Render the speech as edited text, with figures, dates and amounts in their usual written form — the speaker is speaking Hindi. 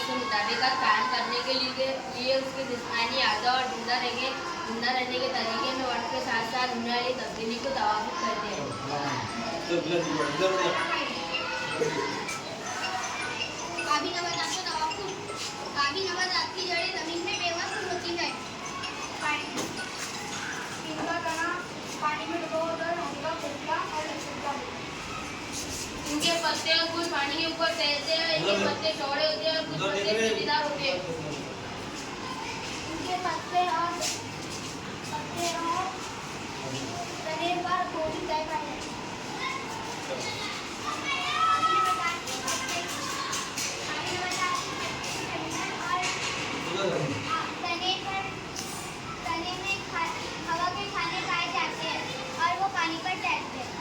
के मुताबिक कायम करने के लिए उसकी जिस्मानी यादों और जिंदा रहने के तरीके में वक्त के साथ साथ होने वाली तब्दीली को तवाफुक करते हैं। नबातात की जड़ें जमीन में बेवक्त होती है। इनका तना पानी में डूबा होता है, उनका खोखला और लचीला होता है। इनके पत्ते और कुछ पानी के ऊपर तैरते हैं, इनके पत्ते चौड़े होते हैं और कुछ पत्ते सीधीदार होते हैं। इनके पत्ते और तने पर गोली तय पाए जाते हैं। तने में हवा के खाने पाए जाते हैं और वो पानी पर तैरते हैं।